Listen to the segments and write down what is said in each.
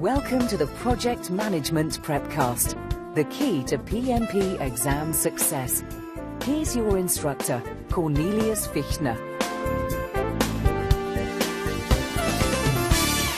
Welcome to the Project Management Prepcast, the key to PMP exam success. Here's your instructor, Cornelius Fichtner.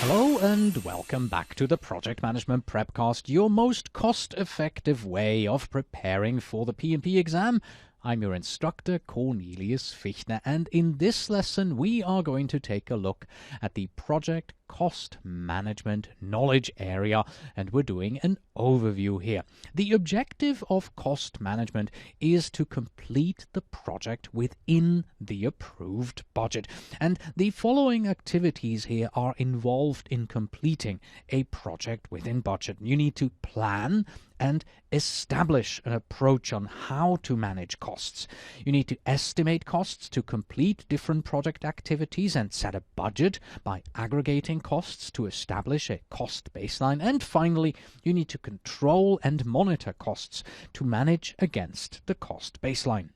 Hello and welcome back to the Project Management Prepcast, your most cost-effective way of preparing for the PMP exam. I'm your instructor, Cornelius Fichtner, and in this lesson we are going to take a look at the project cost management knowledge area, and we're doing an overview here. The objective of cost management is to complete the project within the approved budget, and the following activities here are involved in completing a project within budget. You need to plan and establish an approach on how to manage costs. You need to estimate costs to complete different project activities and set a budget by aggregating costs to establish a cost baseline. And finally, you need to control and monitor costs to manage against the cost baseline.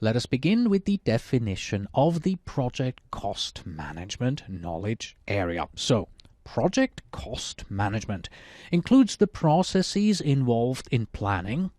Let us begin with the definition of the project cost management knowledge area. So, project cost management includes the processes involved in planning,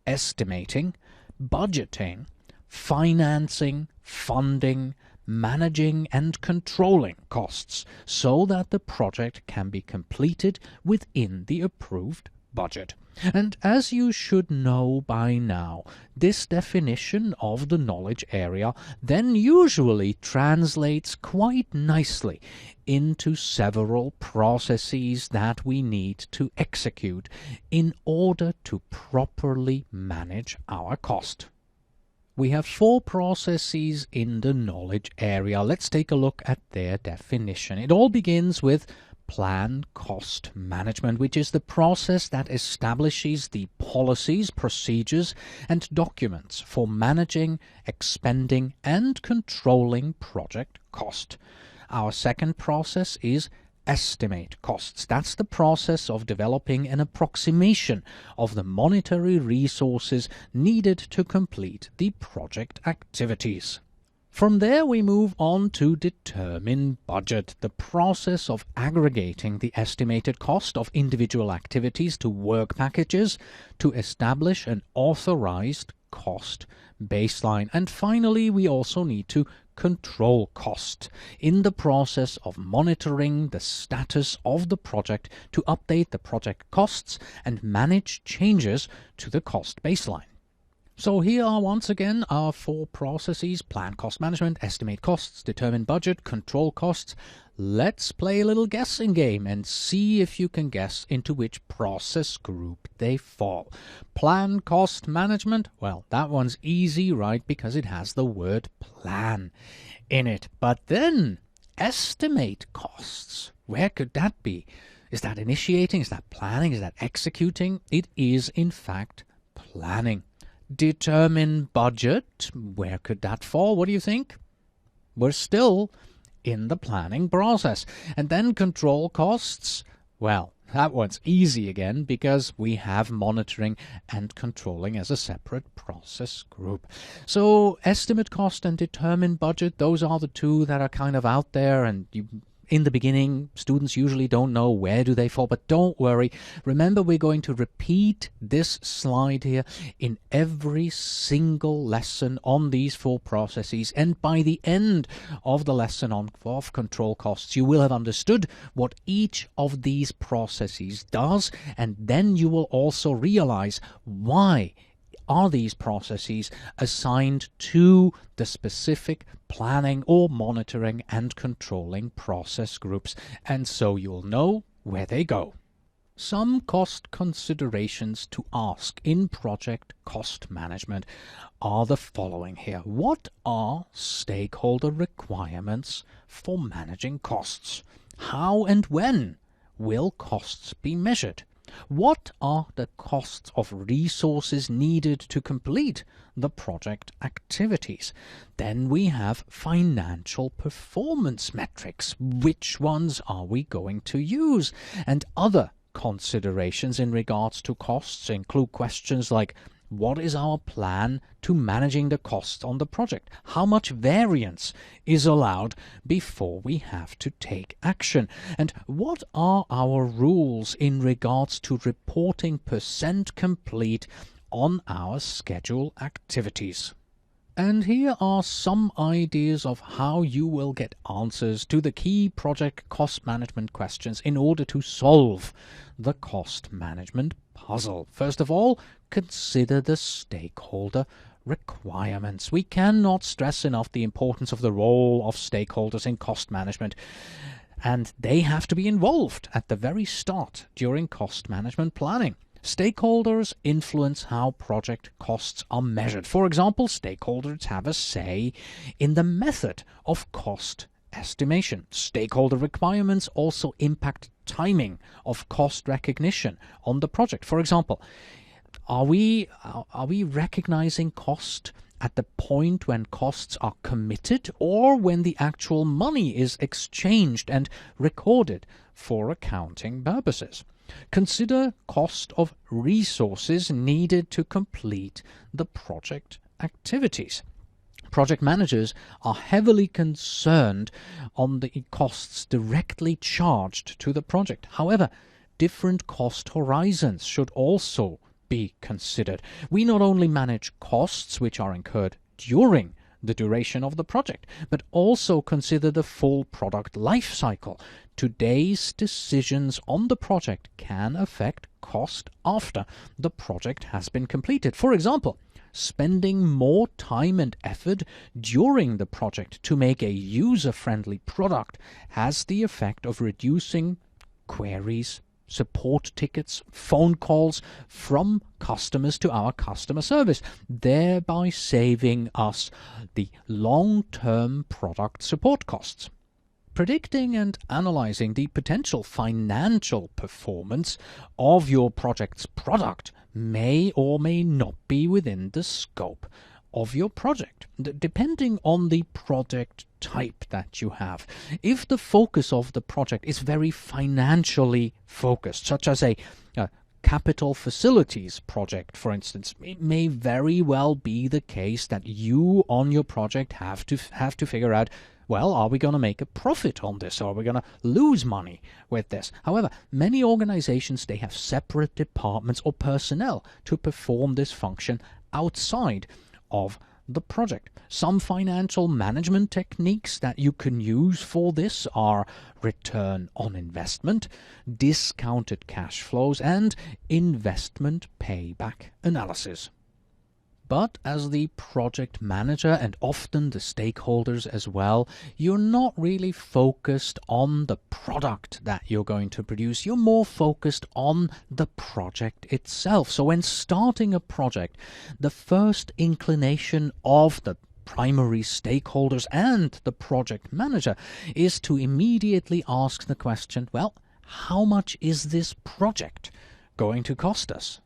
estimating, budgeting, financing, funding, managing and controlling costs so that the project can be completed within the approved budget. And as you should know by now, this definition of the knowledge area then usually translates quite nicely into several processes that we need to execute in order to properly manage our cost. We have 4 processes in the knowledge area. Let's take a look at their definition. It all begins with plan cost management, which is the process that establishes the policies, procedures, and documents for managing, expending, and controlling project cost. Our second process is estimate costs. That's the process of developing an approximation of the monetary resources needed to complete the project activities. From there we move on to determine budget, the process of aggregating the estimated cost of individual activities to work packages to establish an authorized cost baseline. And finally, we also need to control cost in the process of monitoring the status of the project to update the project costs and manage changes to the cost baseline. So here are once again our 4 processes: plan cost management, estimate costs, determine budget, control costs. Let's play a little guessing game and see if you can guess into which process group they fall. Plan cost management, well, that one's easy, right, because it has the word plan in it. But then, estimate costs, where could that be? Is that initiating? Is that planning? Is that executing? It is, in fact, planning. Determine budget, where could that fall? What do you think? We're still in the planning process. And then control costs, well, that one's easy again because we have monitoring and controlling as a separate process group. So estimate cost and determine budget, those are the 2 that are kind of out there, and in the beginning, students usually don't know where do they fall, but don't worry. Remember, we're going to repeat this slide here in every single lesson on these 4 processes, and by the end of the lesson on control costs, you will have understood what each of these processes does, and then you will also realize why are these processes assigned to the specific planning or monitoring and controlling process groups, and so you'll know where they go. Some cost considerations to ask in project cost management are the following here. What are stakeholder requirements for managing costs? How and when will costs be measured? What are the costs of resources needed to complete the project activities? Then we have financial performance metrics. Which ones are we going to use? And other considerations in regards to costs include questions like what is our plan to managing the costs on the project? How much variance is allowed before we have to take action? And what are our rules in regards to reporting % complete on our schedule activities? And here are some ideas of how you will get answers to the key project cost management questions in order to solve the cost management puzzle. First of all, consider the stakeholder requirements. We cannot stress enough the importance of the role of stakeholders in cost management, and they have to be involved at the very start during cost management planning. Stakeholders influence how project costs are measured. For example, stakeholders have a say in the method of cost estimation. Stakeholder requirements also impact timing of cost recognition on the project. For example, are we recognizing cost at the point when costs are committed or when the actual money is exchanged and recorded for accounting purposes? Consider cost of resources needed to complete the project activities. Project managers are heavily concerned on the costs directly charged to the project. However, different cost horizons should also be considered. We not only manage costs which are incurred during the duration of the project, but also consider the full product life cycle. Today's decisions on the project can affect cost after the project has been completed. For example, spending more time and effort during the project to make a user-friendly product has the effect of reducing queries, support tickets, phone calls from customers to our customer service, thereby saving us the long-term product support costs. Predicting and analyzing the potential financial performance of your project's product may or may not be within the scope of your project, depending on the project type that you have. If the focus of the project is very financially focused, such as a capital facilities project, for instance, it may very well be the case that you on your project have to figure out, well, are we going to make a profit on this, or are we going to lose money with this? However, many organizations, they have separate departments or personnel to perform this function outside of the project. Some financial management techniques that you can use for this are return on investment, discounted cash flows, and investment payback analysis. But as the project manager, and often the stakeholders as well, you're not really focused on the product that you're going to produce. You're more focused on the project itself. So when starting a project, the first inclination of the primary stakeholders and the project manager is to immediately ask the question, well, how much is this project going to cost us?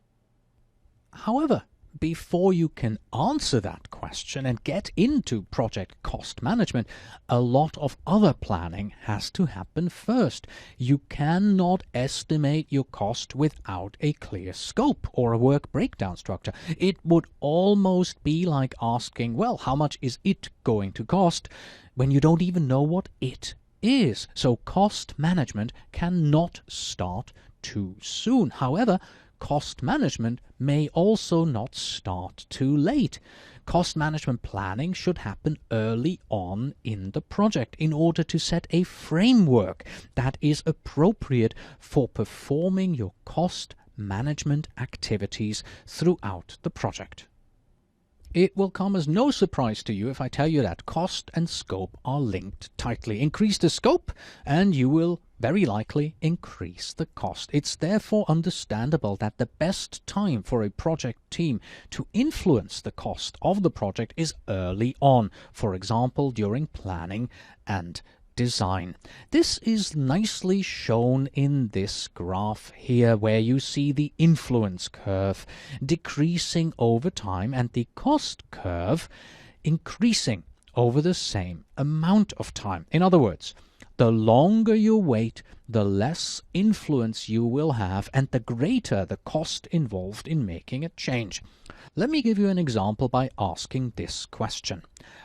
However, before you can answer that question and get into project cost management, a lot of other planning has to happen first. You cannot estimate your cost without a clear scope or a work breakdown structure. It would almost be like asking, well, how much is it going to cost, when you don't even know what it is. So cost management cannot start too soon. However, cost management may also not start too late. Cost management planning should happen early on in the project in order to set a framework that is appropriate for performing your cost management activities throughout the project. It will come as no surprise to you if I tell you that cost and scope are linked tightly. Increase the scope and you will very likely increase the cost. It's therefore understandable that the best time for a project team to influence the cost of the project is early on, for example, during planning and design. This is nicely shown in this graph here, where you see the influence curve decreasing over time and the cost curve increasing over the same amount of time. In other words, the longer you wait, the less influence you will have and the greater the cost involved in making a change. Let me give you an example by asking this question.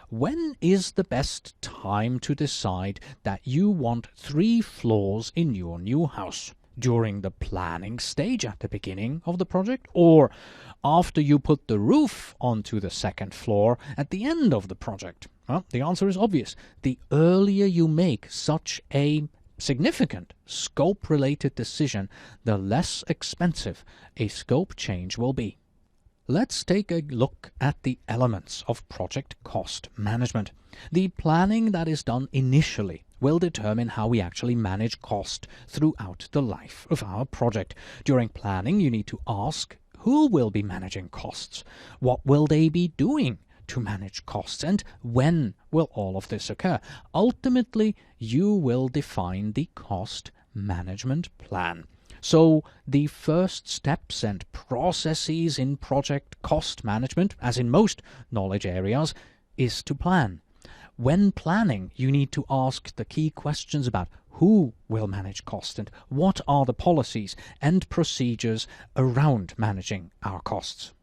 When is the best time to decide that you want 3 floors in your new house? During the planning stage at the beginning of the project, or after you put the roof onto the 2nd floor at the end of the project? Well, the answer is obvious. The earlier you make such a significant scope-related decision, the less expensive a scope change will be. Let's take a look at the elements of project cost management. The planning that is done initially will determine how we actually manage cost throughout the life of our project. During planning, you need to ask who will be managing costs, what will they be doing to manage costs, and when will all of this occur. Ultimately, you will define the cost management plan. So the first steps and processes in project cost management, as in most knowledge areas, is to plan. When planning, you need to ask the key questions about who will manage cost and what are the policies and procedures around managing our costs.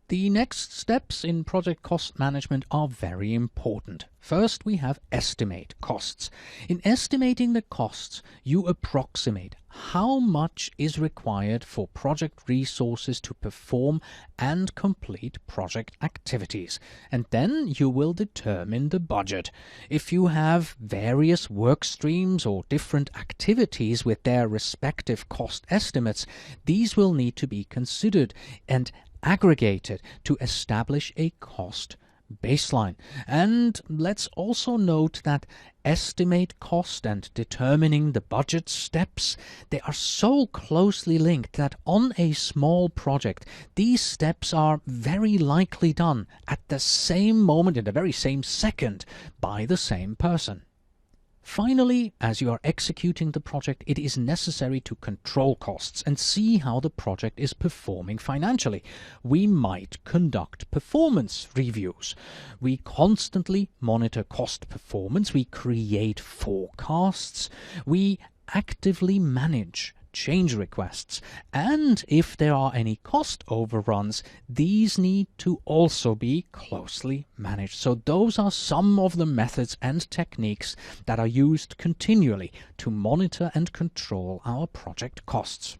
The next steps in project cost management are very important. First, we have estimate costs. In estimating the costs, you approximate how much is required for project resources to perform and complete project activities. And then you will determine the budget. If you have various work streams or different activities with their respective cost estimates, these will need to be considered and aggregated to establish a cost baseline. And let's also note that estimate cost and determining the budget steps, they are so closely linked that on a small project, these steps are very likely done at the same moment, in the very same second, by the same person. Finally, as you are executing the project, it is necessary to control costs and see how the project is performing financially. We might conduct performance reviews. We constantly monitor cost performance. We create forecasts. We actively manage change requests, and if there are any cost overruns, these need to also be closely managed. So those are some of the methods and techniques that are used continually to monitor and control our project costs.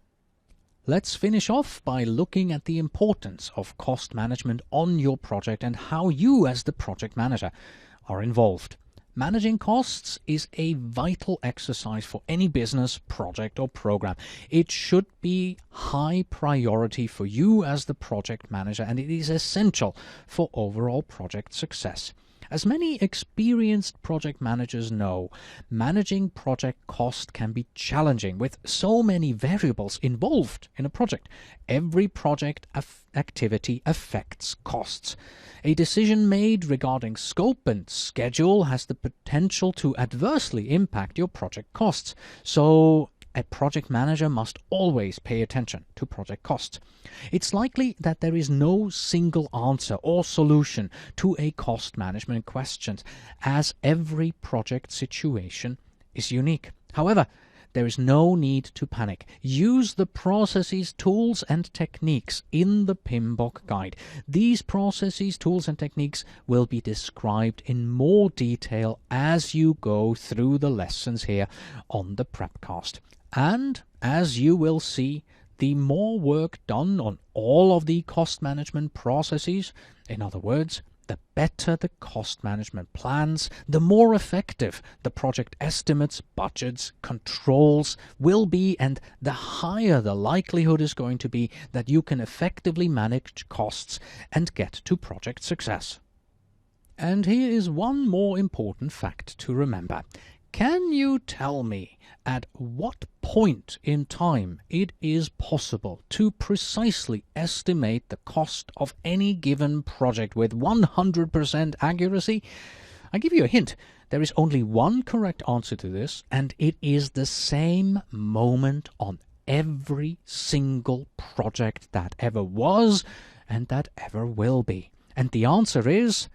Let's finish off by looking at the importance of cost management on your project and how you as the project manager are involved. Managing costs is a vital exercise for any business, project or program. It should be high priority for you as the project manager, and it is essential for overall project success. As many experienced project managers know, managing project cost can be challenging with so many variables involved in a project. Every project activity affects costs. A decision made regarding scope and schedule has the potential to adversely impact your project costs. So a project manager must always pay attention to project costs. It's likely that there is no single answer or solution to a cost management question, as every project situation is unique. However, there is no need to panic. Use the processes, tools and techniques in the PMBOK guide. These processes, tools and techniques will be described in more detail as you go through the lessons here on the Prepcast. And as you will see, the more work done on all of the cost management processes, in other words, the better the cost management plans, the more effective the project estimates, budgets, controls will be, and the higher the likelihood is going to be that you can effectively manage costs and get to project success. And here is one more important fact to remember. Can you tell me at what point in time it is possible to precisely estimate the cost of any given project with 100% accuracy? I give you a hint. There is only one correct answer to this, and it is the same moment on every single project that ever was and that ever will be. And the answer is,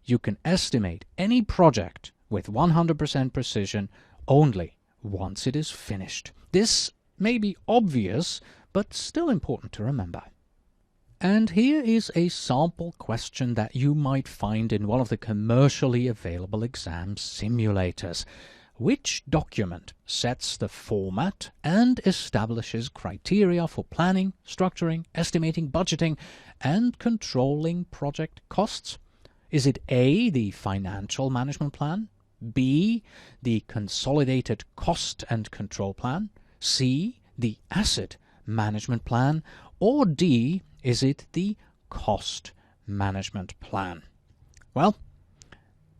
you can estimate any project with 100% precision only once it is finished. This may be obvious, but still important to remember. And here is a sample question that you might find in one of the commercially available exam simulators. Which document sets the format and establishes criteria for planning, structuring, estimating, budgeting, and controlling project costs? Is it A, the financial management plan, B, the consolidated cost and control plan, C, the asset management plan, or D, is it the cost management plan? Well,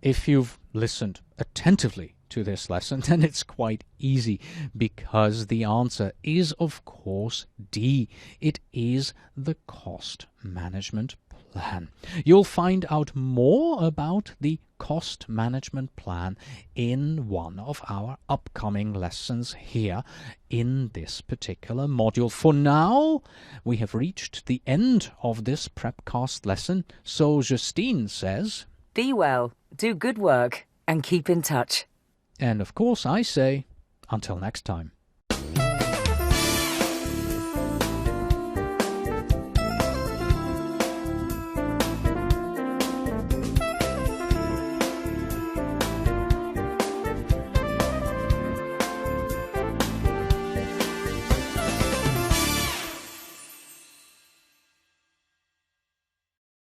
if you've listened attentively to this lesson, then it's quite easy, because the answer is, of course, D. It is the cost management plan. You'll find out more about the cost management plan in one of our upcoming lessons here in this particular module. For now, we have reached the end of this Prepcast lesson, so Justine says, Be well, do good work, and keep in touch. and of course I say, until next time.